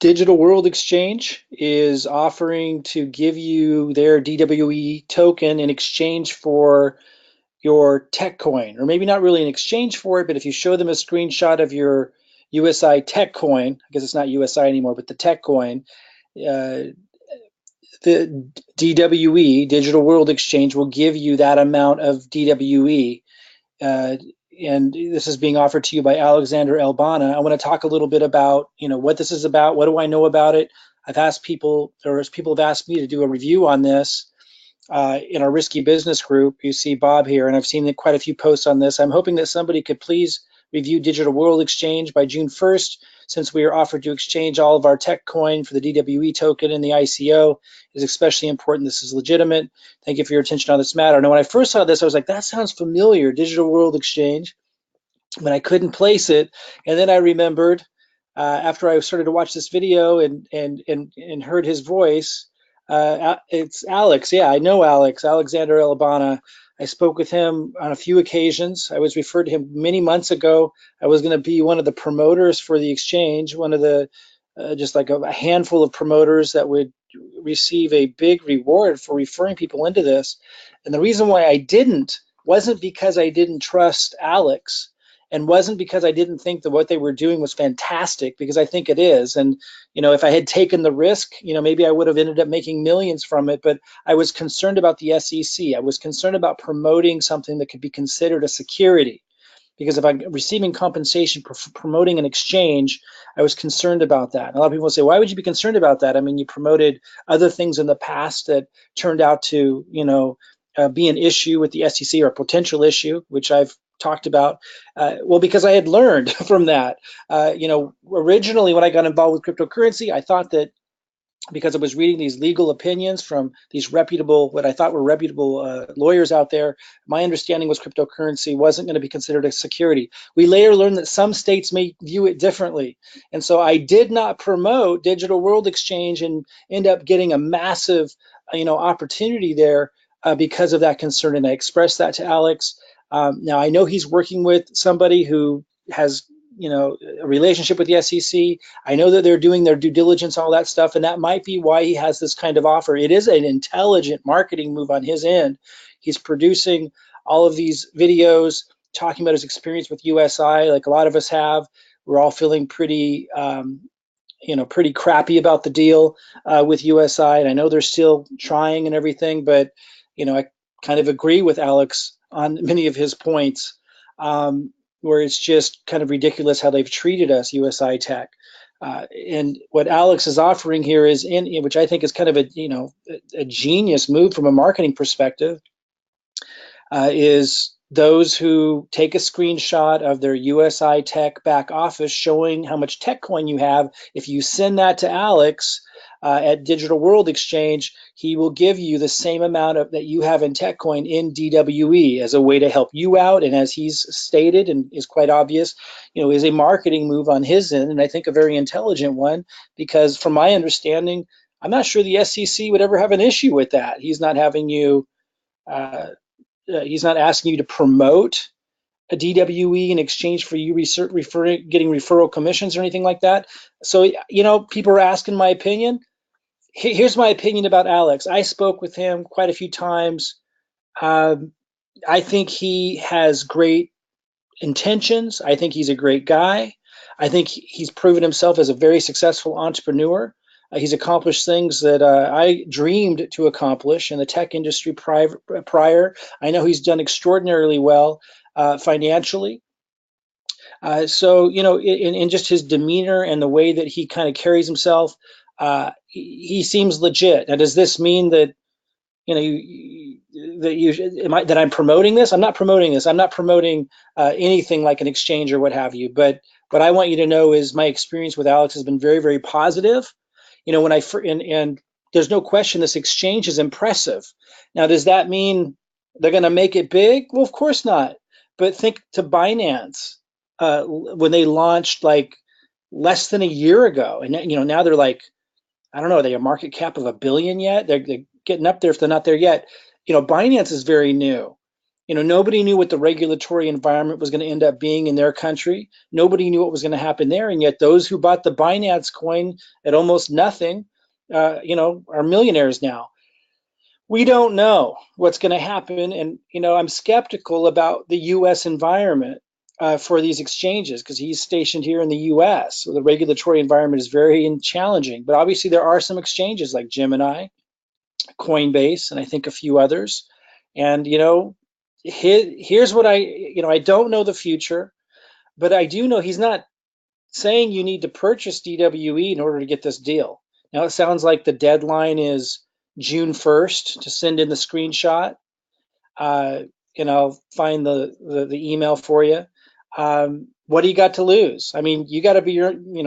Digital World Exchange is offering to give you their DWE token in exchange for your tech coin, or maybe not really in exchange for it, but if you show them a screenshot of your USI Tech coin, I guess it's not USI anymore, but the Tech coin, uh, the DWE, Digital World Exchange, will give you that amount of DWE. Uh, and this is being offered to you by Alexander Elbanna. I want to talk a little bit about, what this is about. What do I know about it? I've asked people, or people have asked me to do a review on this in our Risky Business group. You see Bob here, and I've seen quite a few posts on this. I'm hoping that somebody could please review Digital World Exchange by June 1st, since we are offered to exchange all of our tech coin for the DWE token in the ICO. It is especially important. This is legitimate. Thank you for your attention on this matter. Now, when I first saw this, I was like, that sounds familiar, Digital World Exchange, but I couldn't place it. And then I remembered after I started to watch this video and heard his voice, it's Alex. Yeah, I know Alex, Alexander Elbanna. I spoke with him on a few occasions. I was referred to him many months ago. I was going to be one of the promoters for the exchange, one of the just like a handful of promoters that would receive a big reward for referring people into this. And the reason why I didn't wasn't because I didn't trust Alex, and wasn't because I didn't think that what they were doing was fantastic, because I think it is. And if I had taken the risk, maybe I would have ended up making millions from it. But I was concerned about the SEC. I was concerned about promoting something that could be considered a security, because if I'm receiving compensation for promoting an exchange, I was concerned about that. And a lot of people say, why would you be concerned about that? I mean, you promoted other things in the past that turned out to, be an issue with the SEC, or a potential issue, which I've talked about. Well, because I had learned from that. Originally when I got involved with cryptocurrency, I thought that because I was reading these legal opinions from these reputable, what I thought were reputable lawyers out there, my understanding was cryptocurrency wasn't going to be considered a security. We later learned that some states may view it differently. And so I did not promote Digital World Exchange and end up getting a massive, opportunity there because of that concern. And I expressed that to Alex. Now I know he's working with somebody who has, a relationship with the SEC. I know that they're doing their due diligence, all that stuff, and that might be why he has this kind of offer. It is an intelligent marketing move on his end. He's producing all of these videos talking about his experience with USI, like a lot of us have. We're all feeling pretty, pretty crappy about the deal with USI, and I know they're still trying and everything, but I kind of agree with Alex on many of his points, where it's just kind of ridiculous how they've treated us, USI Tech. And what Alex is offering here is, which I think is kind of a genius move from a marketing perspective, is those who take a screenshot of their USI Tech back office showing how much tech coin you have. If you send that to Alex at Digital World Exchange, he will give you the same amount that you have in tech coin in DWE as a way to help you out. And as he's stated, and is quite obvious, is a marketing move on his end, and I think a very intelligent one, because from my understanding, I'm not sure the SEC would ever have an issue with that. He's not having you he's not asking you to promote a DWE in exchange for you getting referral commissions or anything like that. So, people are asking my opinion. Here's my opinion about Alex. I spoke with him quite a few times. I think he has great intentions. I think he's a great guy. I think he's proven himself as a very successful entrepreneur. He's accomplished things that I dreamed to accomplish in the tech industry prior. I know he's done extraordinarily well financially. So, in just his demeanor and the way that he kind of carries himself, he seems legit. Now, does this mean that, that I'm promoting this? I'm not promoting this. I'm not promoting anything like an exchange or what have you. But what I want you to know is my experience with Alex has been very, very positive. And there's no question this exchange is impressive. Now, does that mean they're going to make it big? Well, of course not. But think to Binance when they launched like less than a year ago, and now they're like, I don't know, are they a market cap of $1 billion yet? They're getting up there if they're not there yet. Binance is very new. Nobody knew what the regulatory environment was going to end up being in their country. Nobody knew what was going to happen there. And yet those who bought the Binance coin at almost nothing, are millionaires now. We don't know what's going to happen. And, I'm skeptical about the U.S. environment for these exchanges because he's stationed here in the U.S. So the regulatory environment is very challenging. But obviously there are some exchanges like Gemini, Coinbase, and I think a few others. And, here's what I don't know the future, but I do know he's not saying you need to purchase DWE in order to get this deal. Now it sounds like the deadline is June 1st to send in the screenshot. And I'll find the email for you. What do you got to lose? I mean, you got to be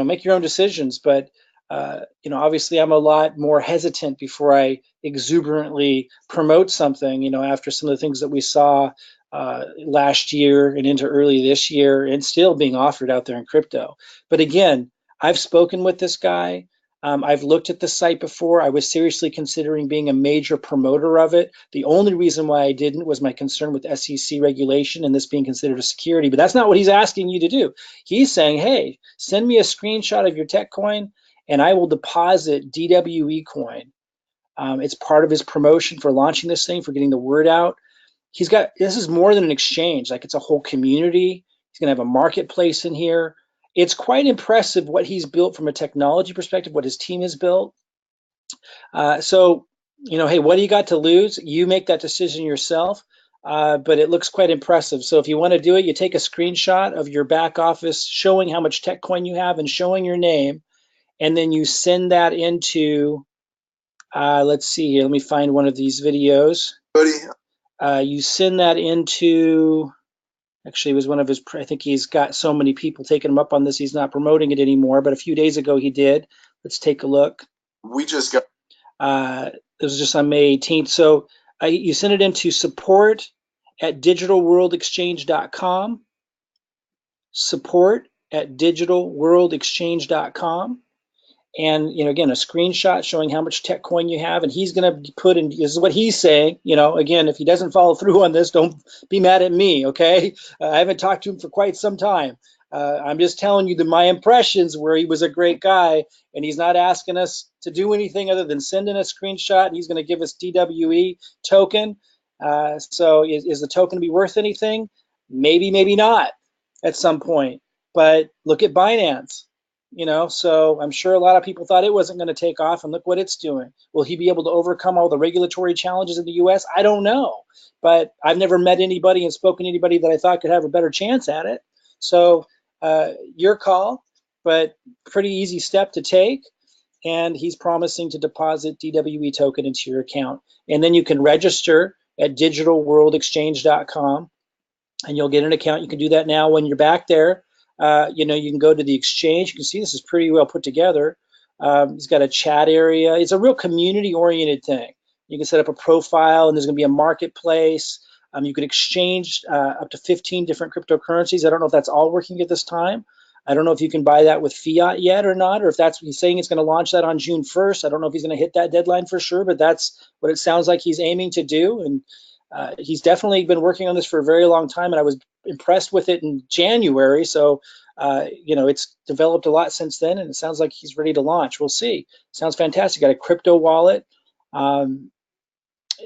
make your own decisions, but obviously I'm a lot more hesitant before I exuberantly promote something, after some of the things that we saw last year and into early this year and still being offered out there in crypto. But again, I've spoken with this guy. I've looked at the site before. I was seriously considering being a major promoter of it. The only reason why I didn't was my concern with SEC regulation and this being considered a security. But that's not what he's asking you to do. He's saying, hey, send me a screenshot of your tech coin and I will deposit DWE coin. It's part of his promotion for launching this thing, for getting the word out. This is more than an exchange. Like, it's a whole community. He's going to have a marketplace in here. It's quite impressive what he's built from a technology perspective, what his team has built. So, hey, what do you got to lose? You make that decision yourself, but it looks quite impressive. So if you want to do it, you take a screenshot of your back office showing how much tech coin you have and showing your name, and then you send that into, let's see here, let me find one of these videos. You send that into, actually it was one of his, I think he's got so many people taking him up on this, he's not promoting it anymore, but a few days ago he did. Let's take a look. We just got, this was just on May 18th. So you send it into support@digitalworldexchange.com, support@digitalworldexchange.com. And, again, a screenshot showing how much tech coin you have. And he's going to put in, this is what he's saying, again, if he doesn't follow through on this, don't be mad at me, okay? I haven't talked to him for quite some time. I'm just telling you that my impressions were he was a great guy, and he's not asking us to do anything other than send in a screenshot, and he's going to give us DWE token. So is the token to be worth anything? Maybe, maybe not at some point. But look at Binance. So I'm sure a lot of people thought it wasn't going to take off, and look what it's doing. Will he be able to overcome all the regulatory challenges in the US? I don't know, but I've never met anybody and spoken to anybody that I thought could have a better chance at it. So your call, but pretty easy step to take. And he's promising to deposit DWE token into your account. And then you can register at digitalworldexchange.com and you'll get an account. You can do that now when you're back there. You can go to the exchange. You can see this is pretty well put together. He's got a chat area. It's a real community-oriented thing. You can set up a profile, and there's going to be a marketplace. You can exchange up to 15 different cryptocurrencies. I don't know if that's all working at this time. I don't know if you can buy that with fiat yet or not, or if that's what he's saying. He's going to launch that on June 1st. I don't know if he's going to hit that deadline for sure, but that's what it sounds like he's aiming to do. And he's definitely been working on this for a very long time, and I was impressed with it in January. So, it's developed a lot since then, and it sounds like he's ready to launch. We'll see. Sounds fantastic. Got a crypto wallet.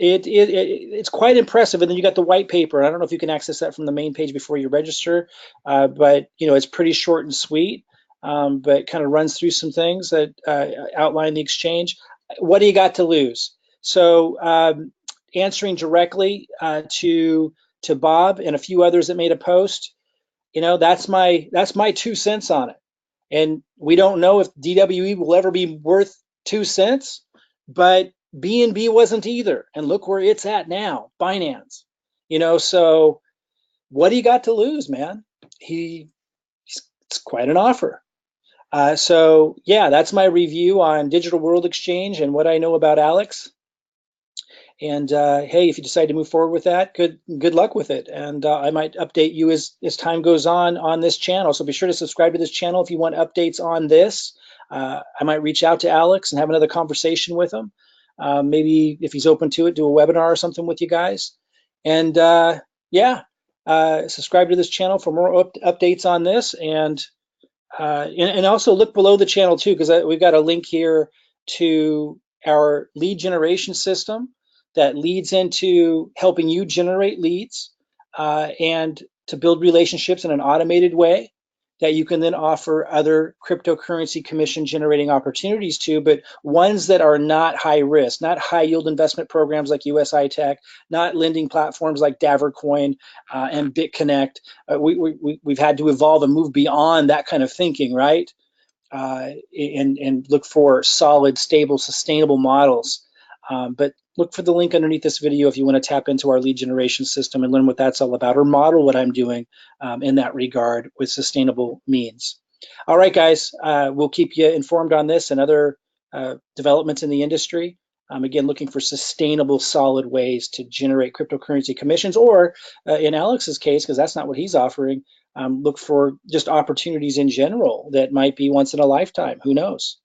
It's quite impressive. And then you got the white paper. I don't know if you can access that from the main page before you register, but it's pretty short and sweet, but kind of runs through some things that outline the exchange. What do you got to lose? So answering directly to Bob and a few others that made a post, that's my 2 cents on it. And we don't know if DWE will ever be worth 2 cents, but BNB wasn't either. And look where it's at now, Binance. So what do you got to lose, man? It's quite an offer. So yeah, that's my review on Digital World Exchange and what I know about Alex. And hey, if you decide to move forward with that, good luck with it. And I might update you as time goes on this channel. So be sure to subscribe to this channel if you want updates on this. I might reach out to Alex and have another conversation with him. Maybe if he's open to it, do a webinar or something with you guys. And Yeah, subscribe to this channel for more updates on this, and also look below the channel too, because we've got a link here to our lead generation system that leads into helping you generate leads and to build relationships in an automated way that you can then offer other cryptocurrency commission generating opportunities to, but ones that are not high risk, not high yield investment programs like USI Tech, not lending platforms like Davercoin and BitConnect. We've had to evolve and move beyond that kind of thinking, right? And look for solid, stable, sustainable models. But look for the link underneath this video if you want to tap into our lead generation system and learn what that's all about, or model what I'm doing in that regard with sustainable means. All right, guys, we'll keep you informed on this and other developments in the industry. Again, looking for sustainable, solid ways to generate cryptocurrency commissions, or in Alex's case, because that's not what he's offering, look for just opportunities in general that might be once in a lifetime. Who knows?